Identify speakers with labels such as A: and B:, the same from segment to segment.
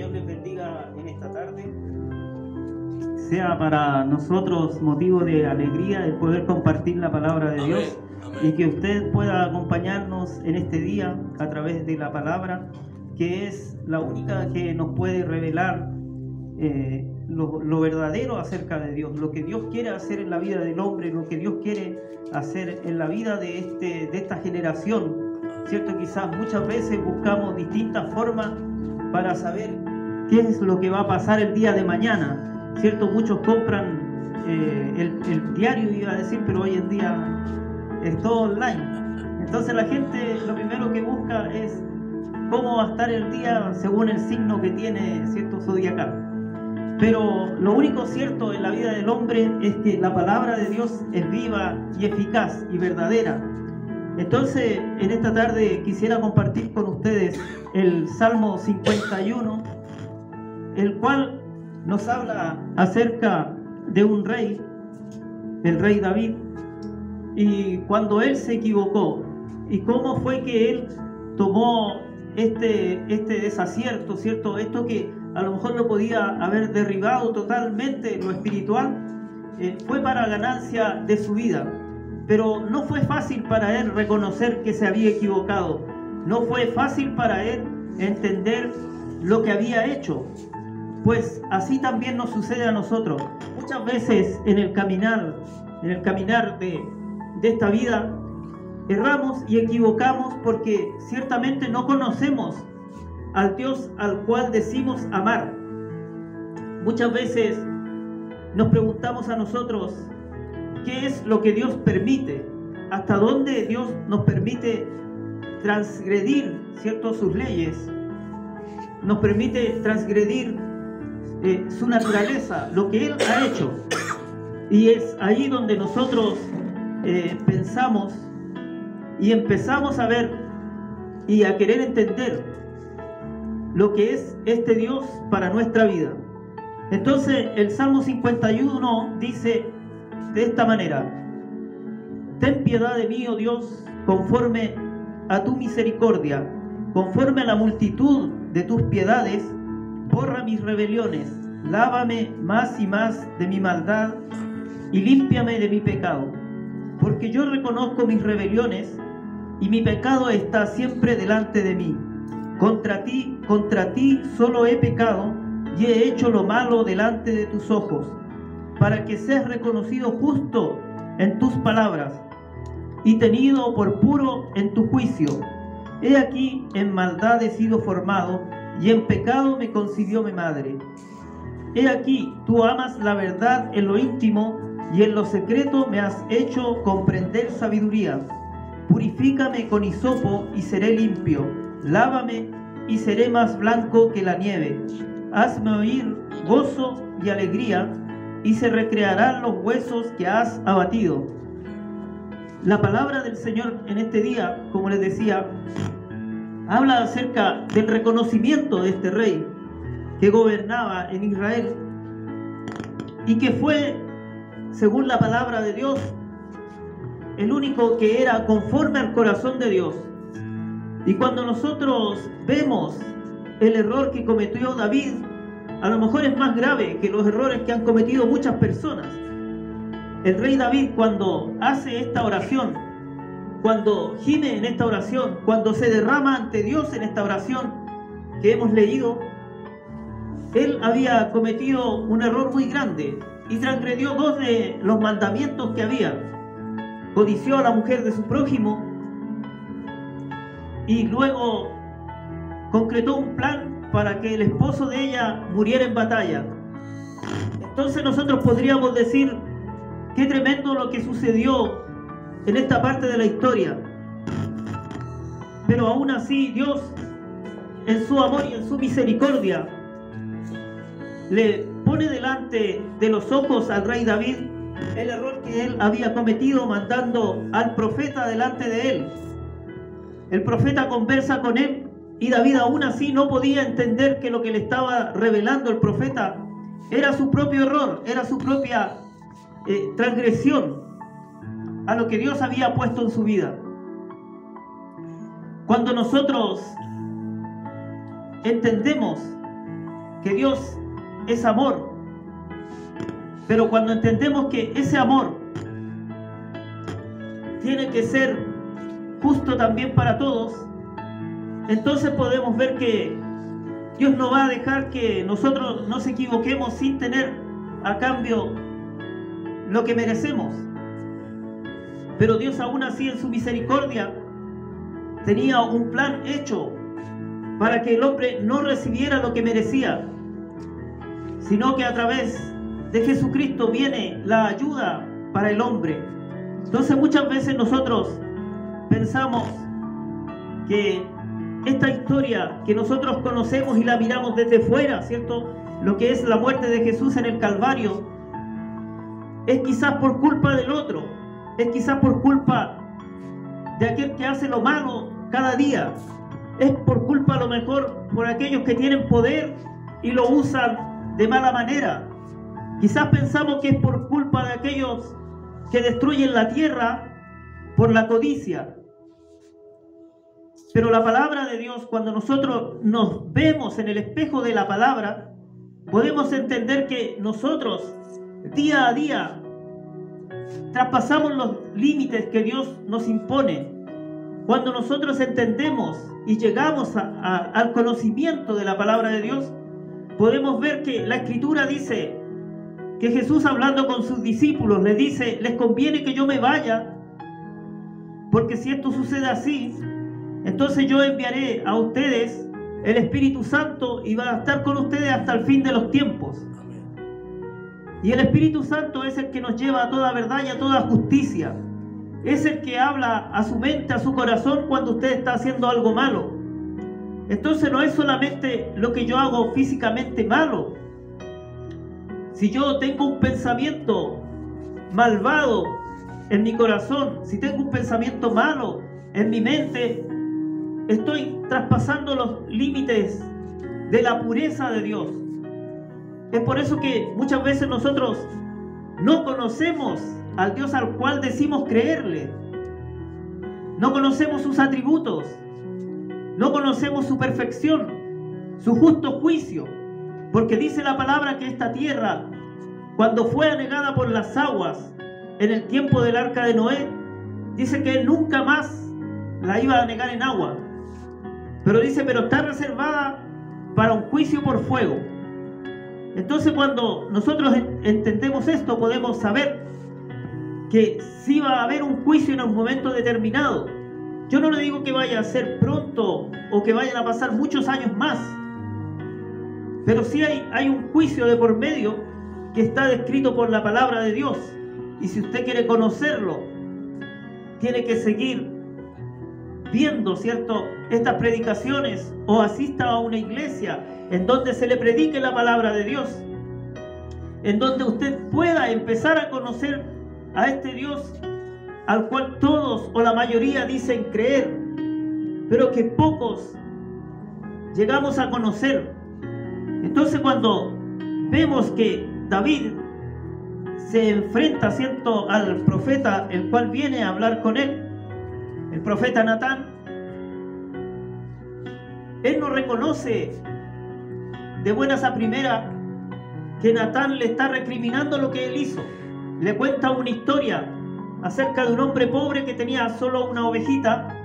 A: Señor les bendiga en esta tarde. Sea para nosotros motivo de alegría el poder compartir la palabra de Dios. Amén. Y que usted pueda acompañarnos en este día a través de la palabra, que es la única que nos puede revelar lo verdadero acerca de Dios, lo que Dios quiere hacer en la vida del hombre, lo que Dios quiere hacer en la vida de esta generación, ¿cierto? Quizás muchas veces buscamos distintas formas para saber qué es lo que va a pasar el día de mañana, ¿cierto? Muchos compran el diario, iba a decir, pero hoy en día es todo online. Entonces la gente lo primero que busca es cómo va a estar el día según el signo que tiene, ¿cierto? Zodiacal. Pero lo único cierto en la vida del hombre es que la palabra de Dios es viva y eficaz y verdadera. Entonces, en esta tarde quisiera compartir con ustedes el Salmo 51, el cual nos habla acerca de un rey, el rey David, y cuando él se equivocó, y cómo fue que él tomó este desacierto, ¿cierto? Esto que a lo mejor lo podía haber derribado totalmente lo espiritual, fue para ganancia de su vida. Pero no fue fácil para él reconocer que se había equivocado. No fue fácil para él entender lo que había hecho. Pues así también nos sucede a nosotros. Muchas veces en el caminar de esta vida, erramos y equivocamos porque ciertamente no conocemos al Dios al cual decimos amar. Muchas veces nos preguntamos a nosotros qué es lo que Dios permite, hasta dónde Dios nos permite transgredir, ¿cierto?, sus leyes, nos permite transgredir su naturaleza, lo que Él ha hecho. Y es ahí donde nosotros pensamos y empezamos a ver y a querer entender lo que es este Dios para nuestra vida. Entonces el Salmo 51 dice de esta manera: ten piedad de mí, oh Dios, conforme a tu misericordia, conforme a la multitud de tus piedades, borra mis rebeliones, lávame más y más de mi maldad y límpiame de mi pecado, porque yo reconozco mis rebeliones y mi pecado está siempre delante de mí. Contra ti solo he pecado y he hecho lo malo delante de tus ojos, para que seas reconocido justo en tus palabras y tenido por puro en tu juicio. He aquí, en maldad he sido formado, y en pecado me concibió mi madre. He aquí, tú amas la verdad en lo íntimo, y en lo secreto me has hecho comprender sabiduría. Purifícame con hisopo y seré limpio, lávame y seré más blanco que la nieve. Hazme oír gozo y alegría, y se recrearán los huesos que has abatido. La palabra del Señor en este día, como les decía, habla acerca del reconocimiento de este rey que gobernaba en Israel y que fue, según la palabra de Dios, el único que era conforme al corazón de Dios. Y cuando nosotros vemos el error que cometió David, a lo mejor es más grave que los errores que han cometido muchas personas. El rey David, cuando hace esta oración, cuando gime en esta oración, cuando se derrama ante Dios en esta oración que hemos leído, él había cometido un error muy grande y transgredió dos de los mandamientos que había. Codició a la mujer de su prójimo y luego concretó un plan para que el esposo de ella muriera en batalla. Entonces nosotros podríamos decir: qué tremendo lo que sucedió en esta parte de la historia. Pero aún así Dios, en su amor y en su misericordia, le pone delante de los ojos al rey David el error que él había cometido, mandando al profeta delante de él. El profeta conversa con él y David aún así no podía entender que lo que le estaba revelando el profeta era su propio error, era su propia transgresión a lo que Dios había puesto en su vida. Cuando nosotros entendemos que Dios es amor. Pero cuando entendemos que ese amor tiene que ser justo también para todos, entonces podemos ver que Dios no va a dejar que nosotros nos equivoquemos sin tener a cambio lo que merecemos. Pero Dios aún así en su misericordia tenía un plan hecho para que el hombre no recibiera lo que merecía, sino que a través de Jesucristo viene la ayuda para el hombre. Entonces muchas veces nosotros pensamos que esta historia que nosotros conocemos y la miramos desde fuera, ¿cierto? Lo que es la muerte de Jesús en el Calvario, es quizás por culpa del otro, es quizás por culpa de aquel que hace lo malo cada día, es por culpa a lo mejor por aquellos que tienen poder y lo usan de mala manera. Quizás pensamos que es por culpa de aquellos que destruyen la tierra por la codicia. Pero la palabra de Dios, cuando nosotros nos vemos en el espejo de la palabra, podemos entender que nosotros día a día traspasamos los límites que Dios nos impone. Cuando nosotros entendemos y llegamos al conocimiento de la palabra de Dios, podemos ver que la Escritura dice que Jesús, hablando con sus discípulos, les dice: les conviene que yo me vaya, porque si esto sucede así, entonces yo enviaré a ustedes el Espíritu Santo y va a estar con ustedes hasta el fin de los tiempos. Y el Espíritu Santo es el que nos lleva a toda verdad y a toda justicia. Es el que habla a su mente, a su corazón cuando usted está haciendo algo malo. Entonces no es solamente lo que yo hago físicamente malo. Si yo tengo un pensamiento malvado en mi corazón, si tengo un pensamiento malo en mi mente, estoy traspasando los límites de la pureza de Dios. Es por eso que muchas veces nosotros no conocemos al Dios al cual decimos creerle. No conocemos sus atributos, no conocemos su perfección, su justo juicio, porque dice la palabra que esta tierra, cuando fue anegada por las aguas en el tiempo del arca de Noé, dice que él nunca más la iba a anegar en agua, pero dice, pero está reservada para un juicio por fuego. Entonces cuando nosotros entendemos esto, podemos saber que sí va a haber un juicio en un momento determinado. Yo no le digo que vaya a ser pronto o que vayan a pasar muchos años más, pero sí hay un juicio de por medio que está descrito por la palabra de Dios. Y si usted quiere conocerlo, tiene que seguir viendo, ¿cierto?, estas predicaciones, o asista a una iglesia en donde se le predique la palabra de Dios, en donde usted pueda empezar a conocer a este Dios al cual todos o la mayoría dicen creer, pero que pocos llegamos a conocer. Entonces cuando vemos que David se enfrenta, ¿cierto?, al profeta, el cual viene a hablar con él, el profeta Natán, él no reconoce de buenas a primeras que Natán le está recriminando lo que él hizo. Le cuenta una historia acerca de un hombre pobre que tenía solo una ovejita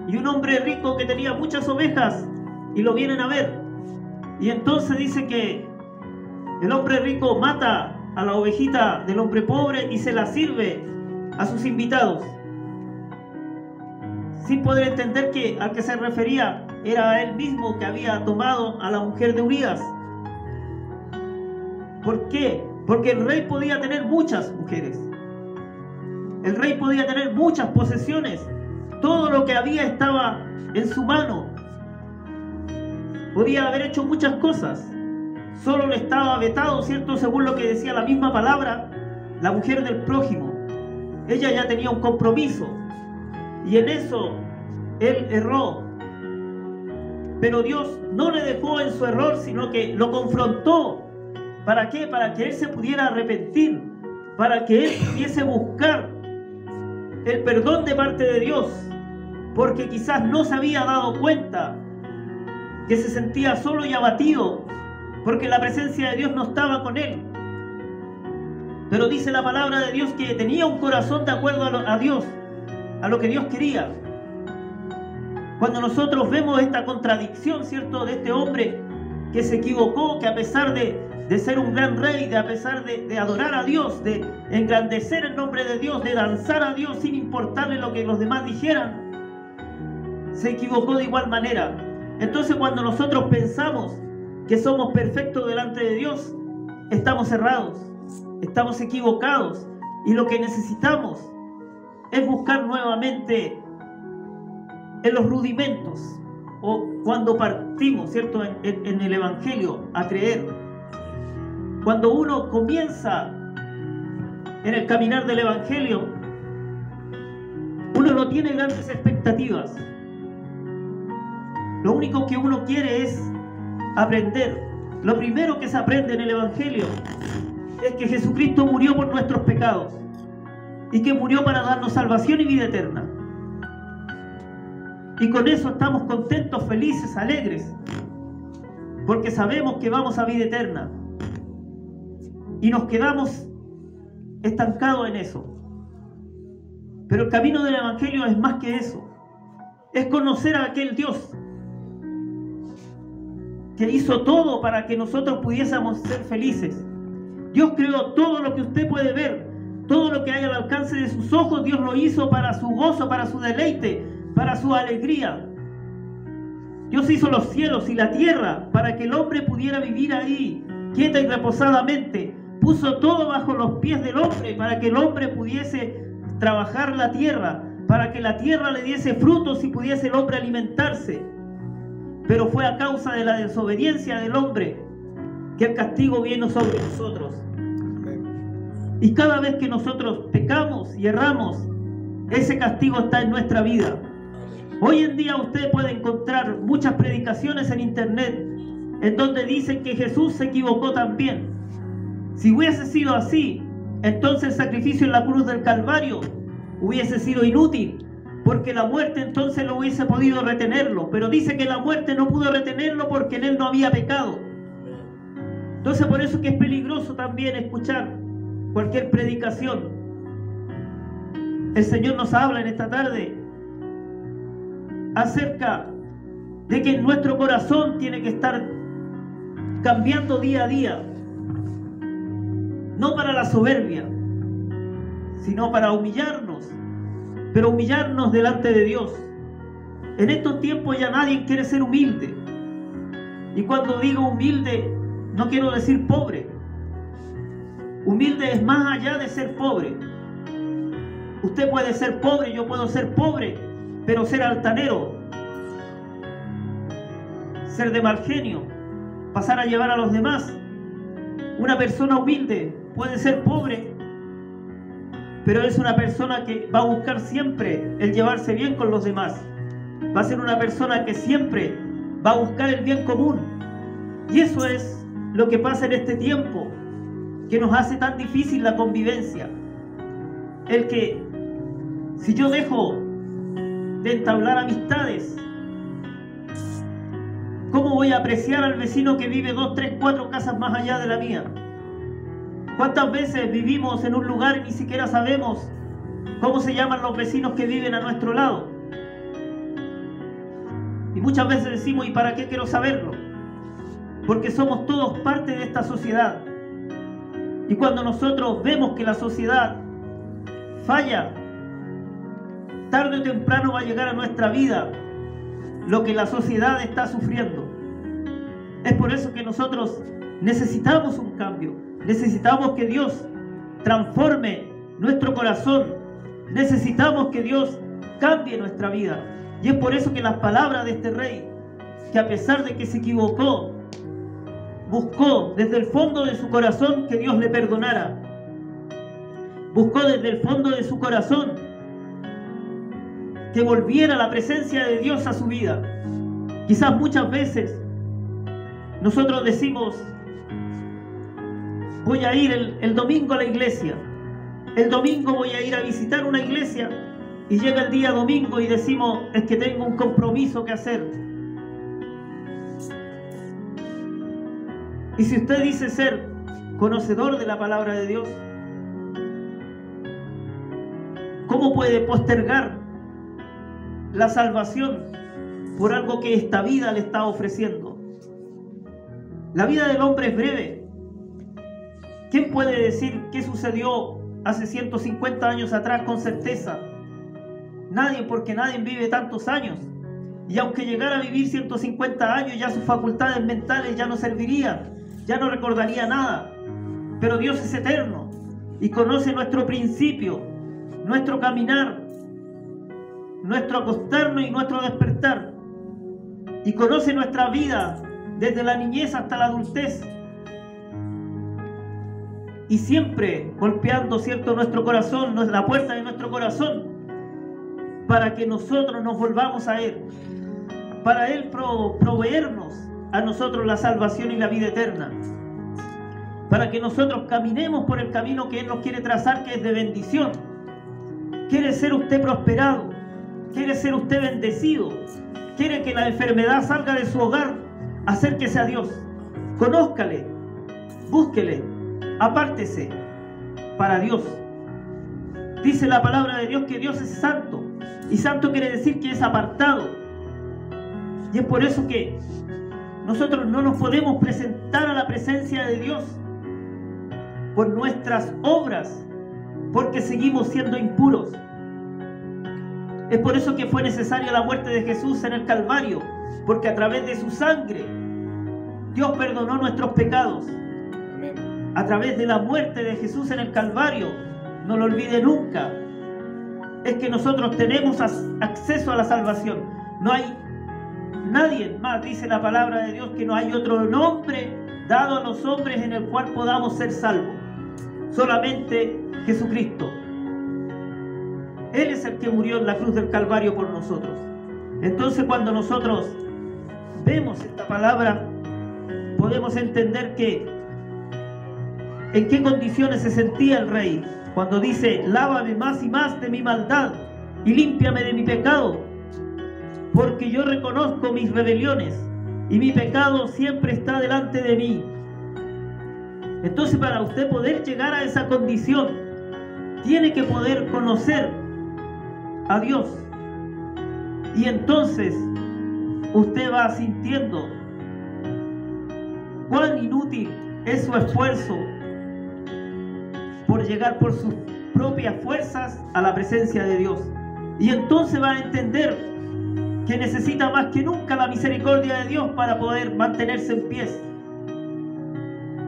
A: y un hombre rico que tenía muchas ovejas, y lo vienen a ver. Y entonces dice que el hombre rico mata a la ovejita del hombre pobre y se la sirve a sus invitados, sin poder entender que al que se refería era a él mismo, que había tomado a la mujer de Urías. ¿Por qué? Porque el rey podía tener muchas mujeres, el rey podía tener muchas posesiones, todo lo que había estaba en su mano, podía haber hecho muchas cosas. Solo le estaba vetado, ¿cierto?, según lo que decía la misma palabra, la mujer del prójimo. Ella ya tenía un compromiso y en eso él erró. Pero Dios no le dejó en su error, sino que lo confrontó. ¿Para qué? Para que él se pudiera arrepentir, para que él pudiese buscar el perdón de parte de Dios, porque quizás no se había dado cuenta que se sentía solo y abatido porque la presencia de Dios no estaba con él. Pero dice la palabra de Dios que tenía un corazón de acuerdo a Dios, a lo que Dios quería. Cuando nosotros vemos esta contradicción, ¿cierto?, de este hombre que se equivocó, que a pesar de ser un gran rey, a pesar de adorar a Dios, de engrandecer el nombre de Dios, de danzar a Dios sin importarle lo que los demás dijeran, se equivocó de igual manera. Entonces, cuando nosotros pensamos que somos perfectos delante de Dios, estamos errados, estamos equivocados, y lo que necesitamos es buscar nuevamente en los rudimentos, o cuando partimos, ¿cierto?, en el Evangelio a creer. Cuando uno comienza en el caminar del Evangelio, uno no tiene grandes expectativas. Lo único que uno quiere es aprender. Lo primero que se aprende en el Evangelio es que Jesucristo murió por nuestros pecados y que murió para darnos salvación y vida eterna. Y con eso estamos contentos, felices, alegres, porque sabemos que vamos a vida eterna. Y nos quedamos estancados en eso. Pero el camino del Evangelio es más que eso. Es conocer a aquel Dios que hizo todo para que nosotros pudiésemos ser felices. Dios creó todo lo que usted puede ver, todo lo que hay al alcance de sus ojos. Dios lo hizo para su gozo, para su deleite, para su alegría. Dios hizo los cielos y la tierra para que el hombre pudiera vivir ahí, quieta y reposadamente. Puso todo bajo los pies del hombre para que el hombre pudiese trabajar la tierra, para que la tierra le diese frutos y pudiese el hombre alimentarse. Pero fue a causa de la desobediencia del hombre que el castigo vino sobre nosotros. Y cada vez que nosotros pecamos y erramos, ese castigo está en nuestra vida. Hoy en día usted puede encontrar muchas predicaciones en internet en donde dicen que Jesús se equivocó también. Si hubiese sido así, entonces el sacrificio en la cruz del Calvario hubiese sido inútil, porque la muerte entonces no hubiese podido retenerlo. Pero dice que la muerte no pudo retenerlo porque en él no había pecado. Entonces por eso que es peligroso también escuchar cualquier predicación. El Señor nos habla en esta tarde acerca de que nuestro corazón tiene que estar cambiando día a día. No para la soberbia, sino para humillarnos, pero humillarnos delante de Dios. En estos tiempos ya nadie quiere ser humilde. Y cuando digo humilde, no quiero decir pobre. Humilde es más allá de ser pobre. Usted puede ser pobre, yo puedo ser pobre, pero ser altanero, ser de mal genio, pasar a llevar a los demás. Una persona humilde puede ser pobre, pero es una persona que va a buscar siempre el llevarse bien con los demás. Va a ser una persona que siempre va a buscar el bien común. Y eso es lo que pasa en este tiempo, que nos hace tan difícil la convivencia. El que, si yo dejo de entablar amistades, ¿cómo voy a apreciar al vecino que vive 2, 3, 4 casas más allá de la mía? ¿Cuántas veces vivimos en un lugar y ni siquiera sabemos cómo se llaman los vecinos que viven a nuestro lado? Y muchas veces decimos, ¿y para qué quiero saberlo? Porque somos todos parte de esta sociedad. Y cuando nosotros vemos que la sociedad falla, tarde o temprano va a llegar a nuestra vida lo que la sociedad está sufriendo. Es por eso que nosotros necesitamos un cambio. Necesitamos que Dios transforme nuestro corazón. Necesitamos que Dios cambie nuestra vida. Y es por eso que las palabras de este rey, que a pesar de que se equivocó, buscó desde el fondo de su corazón que Dios le perdonara. Buscó desde el fondo de su corazón que volviera la presencia de Dios a su vida. Quizás muchas veces nosotros decimos, voy a ir el domingo a la iglesia, el domingo voy a ir a visitar una iglesia, y llega el día domingo y decimos, es que tengo un compromiso que hacer. Y si usted dice ser conocedor de la palabra de Dios, ¿cómo puede postergar la salvación por algo que esta vida le está ofreciendo? La vida del hombre es breve. ¿Quién puede decir qué sucedió hace 150 años atrás con certeza? Nadie, porque nadie vive tantos años. Y aunque llegara a vivir 150 años, ya sus facultades mentales ya no servirían, ya no recordaría nada. Pero Dios es eterno y conoce nuestro principio, nuestro caminar, nuestro acostarnos y nuestro despertar. Y conoce nuestra vida desde la niñez hasta la adultez. Y siempre golpeando, ¿cierto?, nuestro corazón, la puerta de nuestro corazón, para que nosotros nos volvamos a Él, para Él proveernos a nosotros la salvación y la vida eterna, para que nosotros caminemos por el camino que Él nos quiere trazar, que es de bendición. ¿Quiere ser usted prosperado? ¿Quiere ser usted bendecido? ¿Quiere que la enfermedad salga de su hogar? Acérquese a Dios, conózcale, búsquele, apártese para Dios. Dice la palabra de Dios que Dios es santo, y santo quiere decir que es apartado. Y es por eso que nosotros no nos podemos presentar a la presencia de Dios por nuestras obras, porque seguimos siendo impuros. Es por eso que fue necesaria la muerte de Jesús en el Calvario, porque a través de su sangre Dios perdonó nuestros pecados. Amén. A través de la muerte de Jesús en el Calvario, no lo olvide nunca, es que nosotros tenemos acceso a la salvación. No hay nadie más, dice la palabra de Dios, que no hay otro nombre dado a los hombres en el cual podamos ser salvos. Solamente Jesucristo. Él es el que murió en la cruz del Calvario por nosotros. Entonces, cuando nosotros vemos esta palabra, podemos entender que en qué condiciones se sentía el rey cuando dice: lávame más y más de mi maldad y límpiame de mi pecado, porque yo reconozco mis rebeliones y mi pecado siempre está delante de mí. Entonces, para usted poder llegar a esa condición, tiene que poder conocer a Dios. Y entonces usted va sintiendo cuán inútil es su esfuerzo por llegar por sus propias fuerzas a la presencia de Dios. Y entonces va a entender que necesita más que nunca la misericordia de Dios para poder mantenerse en pie.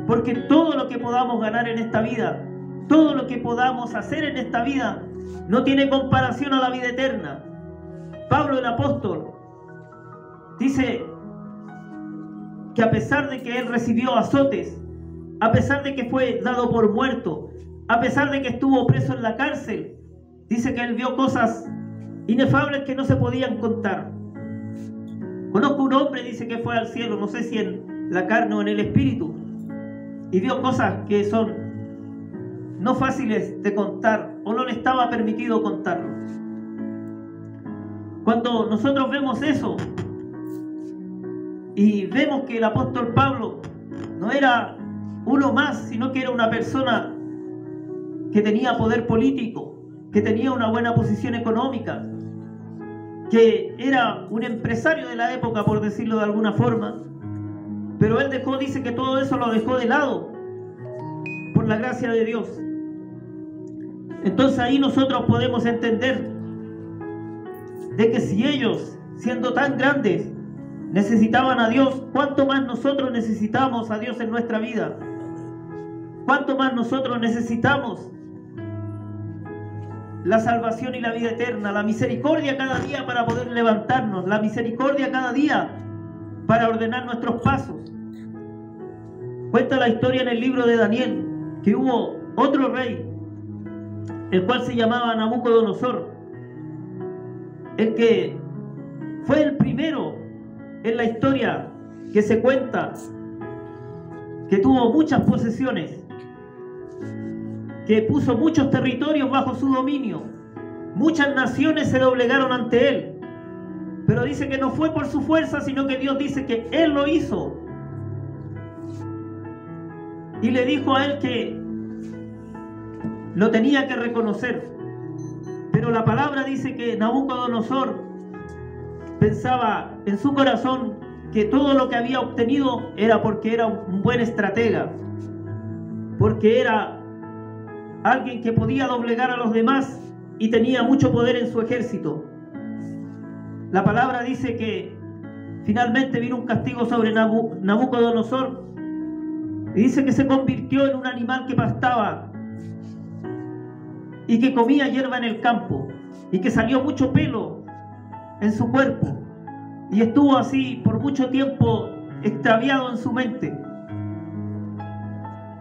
A: Porque todo lo que podamos ganar en esta vida, todo lo que podamos hacer en esta vida, no tiene comparación a la vida eterna. Pablo el apóstol dice que a pesar de que él recibió azotes, a pesar de que fue dado por muerto, a pesar de que estuvo preso en la cárcel, dice que él vio cosas inefables que no se podían contar. Conozco un hombre, dice, que fue al cielo, no sé si en la carne o en el espíritu, y vio cosas que son no fáciles de contar, o no le estaba permitido contarlo. Cuando nosotros vemos eso y vemos que el apóstol Pablo no era uno más, sino que era una persona que tenía poder político, que tenía una buena posición económica, que era un empresario de la época, por decirlo de alguna forma, pero él dice que todo eso lo dejó de lado por la gracia de Dios. Entonces ahí nosotros podemos entender de que si ellos, siendo tan grandes, necesitaban a Dios, ¿cuánto más nosotros necesitamos a Dios en nuestra vida? ¿Cuánto más nosotros necesitamos la salvación y la vida eterna, la misericordia cada día para poder levantarnos, la misericordia cada día para ordenar nuestros pasos? Cuenta la historia en el libro de Daniel que hubo otro rey, el cual se llamaba Nabucodonosor, el que fue el primero en la historia que se cuenta que tuvo muchas posesiones, que puso muchos territorios bajo su dominio, muchas naciones se doblegaron ante él, pero dice que no fue por su fuerza, sino que Dios dice que él lo hizo. y le dijo a él que lo tenía que reconocer. Pero la palabra dice que Nabucodonosor pensaba en su corazón que todo lo que había obtenido era porque era un buen estratega, porque era alguien que podía doblegar a los demás y tenía mucho poder en su ejército. La palabra dice que finalmente vino un castigo sobre Nabucodonosor y dice que se convirtió en un animal que pastaba y que comía hierba en el campo y que salió mucho pelo en su cuerpo y estuvo así por mucho tiempo extraviado en su mente.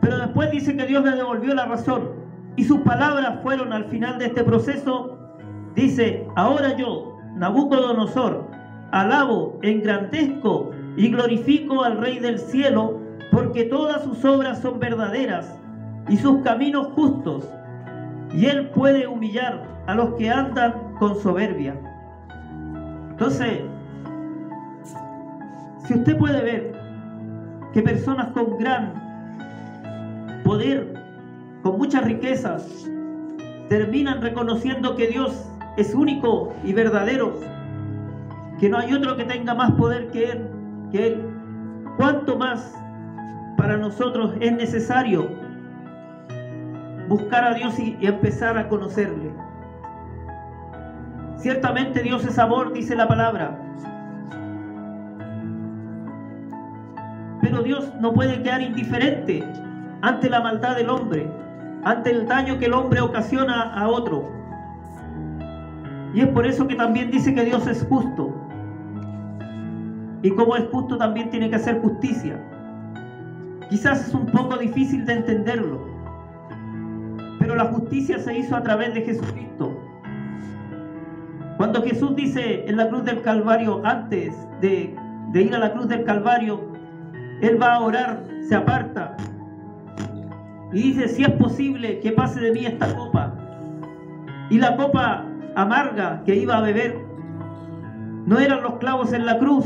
A: Pero después dice que Dios le devolvió la razón y sus palabras fueron al final de este proceso, dice: ahora yo, Nabucodonosor, alabo, engrandezco y glorifico al Rey del cielo, porque todas sus obras son verdaderas y sus caminos justos, y él puede humillar a los que andan con soberbia. Entonces, si usted puede ver que personas con gran poder, con muchas riquezas, terminan reconociendo que Dios es único y verdadero, que no hay otro que tenga más poder que Él, ¿cuánto más para nosotros es necesario buscar a Dios y empezar a conocerle? Ciertamente Dios es amor, dice la palabra, pero Dios no puede quedar indiferente ante la maldad del hombre, ante el daño que el hombre ocasiona a otro. Y es por eso que también dice que Dios es justo. Y como es justo, también tiene que hacer justicia. Quizás es un poco difícil de entenderlo, pero la justicia se hizo a través de Jesucristo. Cuando Jesús dice en la cruz del Calvario, antes de ir a la cruz del Calvario, Él va a orar, se aparta y dice: si es posible que pase de mí esta copa. Y la copa amarga que iba a beber no eran los clavos en la cruz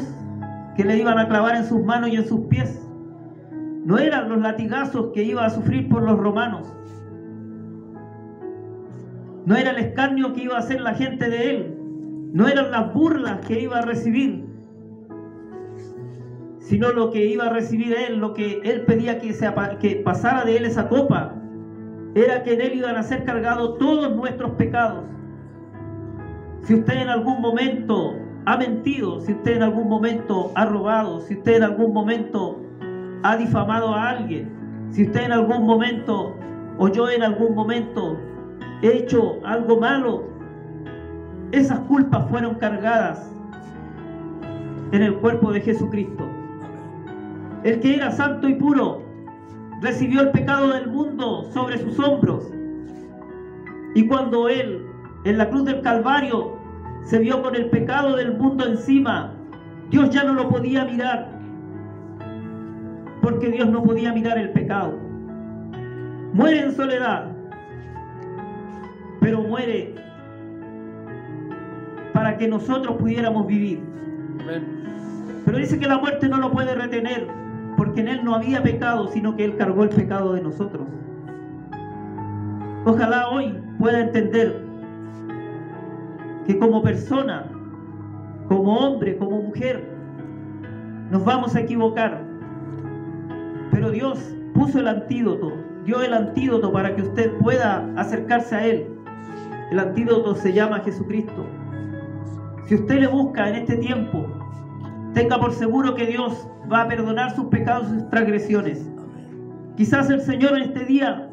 A: que le iban a clavar en sus manos y en sus pies, no eran los latigazos que iba a sufrir por los romanos, no era el escarnio que iba a hacer la gente de él, no eran las burlas que iba a recibir, sino lo que iba a recibir él, lo que él pedía que pasara de él esa copa, era que en él iban a ser cargados todos nuestros pecados. Si usted en algún momento ha mentido, si usted en algún momento ha robado, si usted en algún momento ha difamado a alguien, si usted en algún momento o yo en algún momento he hecho algo malo, esas culpas fueron cargadas en el cuerpo de Jesucristo. El que era santo y puro recibió el pecado del mundo sobre sus hombros, y cuando él en la cruz del Calvario se vio con el pecado del mundo encima, Dios ya no lo podía mirar, porque Dios no podía mirar el pecado. Muere en soledad, pero muere para que nosotros pudiéramos vivir. Pero dice que la muerte no lo puede retener, porque en él no había pecado, sino que él cargó el pecado de nosotros. Ojalá hoy pueda entender que como persona, como hombre, como mujer, nos vamos a equivocar, pero Dios puso el antídoto, dio el antídoto para que usted pueda acercarse a Él. El antídoto se llama Jesucristo. Si usted le busca en este tiempo, tenga por seguro que Dios va a perdonar sus pecados y sus transgresiones. Quizás el Señor en este día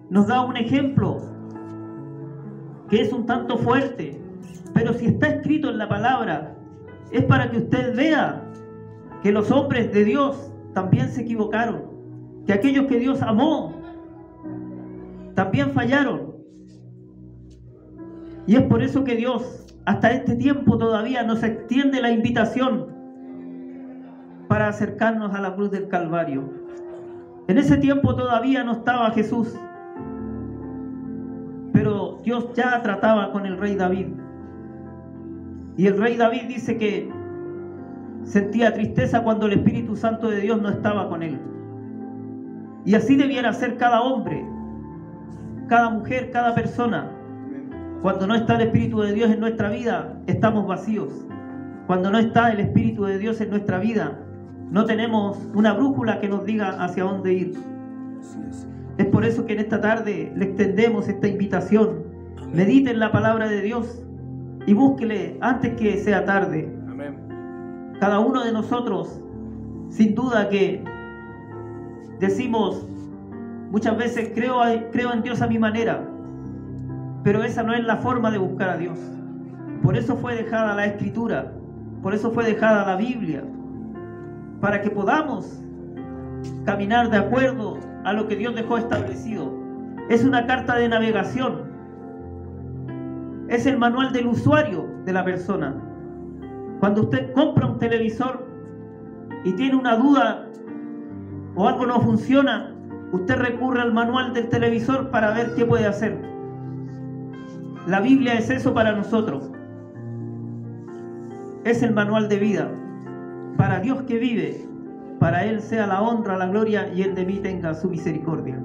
A: nos da un ejemplo que es un tanto fuerte, pero si está escrito en la palabra, es para que usted vea que los hombres de Dios también se equivocaron, que aquellos que Dios amó también fallaron. Y es por eso que Dios hasta este tiempo todavía nos extiende la invitación para acercarnos a la cruz del Calvario. En ese tiempo todavía no estaba Jesús, pero Dios ya trataba con el rey David. Y el rey David dice que sentía tristeza cuando el Espíritu Santo de Dios no estaba con él. Y así debiera ser cada hombre, cada mujer, cada persona. Cuando no está el Espíritu de Dios en nuestra vida, estamos vacíos. Cuando no está el Espíritu de Dios en nuestra vida, no tenemos una brújula que nos diga hacia dónde ir. Es por eso que en esta tarde le extendemos esta invitación. Medite en la palabra de Dios y búsquele antes que sea tarde.
B: Amén.
A: Cada uno de nosotros, sin duda que decimos muchas veces, creo en Dios a mi manera, pero esa no es la forma de buscar a Dios. Por eso fue dejada la Escritura, por eso fue dejada la Biblia, para que podamos caminar de acuerdo a lo que Dios dejó establecido. Es una carta de navegación, es el manual del usuario de la persona. Cuando usted compra un televisor y tiene una duda o algo no funciona, usted recurre al manual del televisor para ver qué puede hacer. La Biblia es eso para nosotros. Es el manual de vida. Para Dios que vive, para Él sea la honra, la gloria, y Él de mí tenga su misericordia.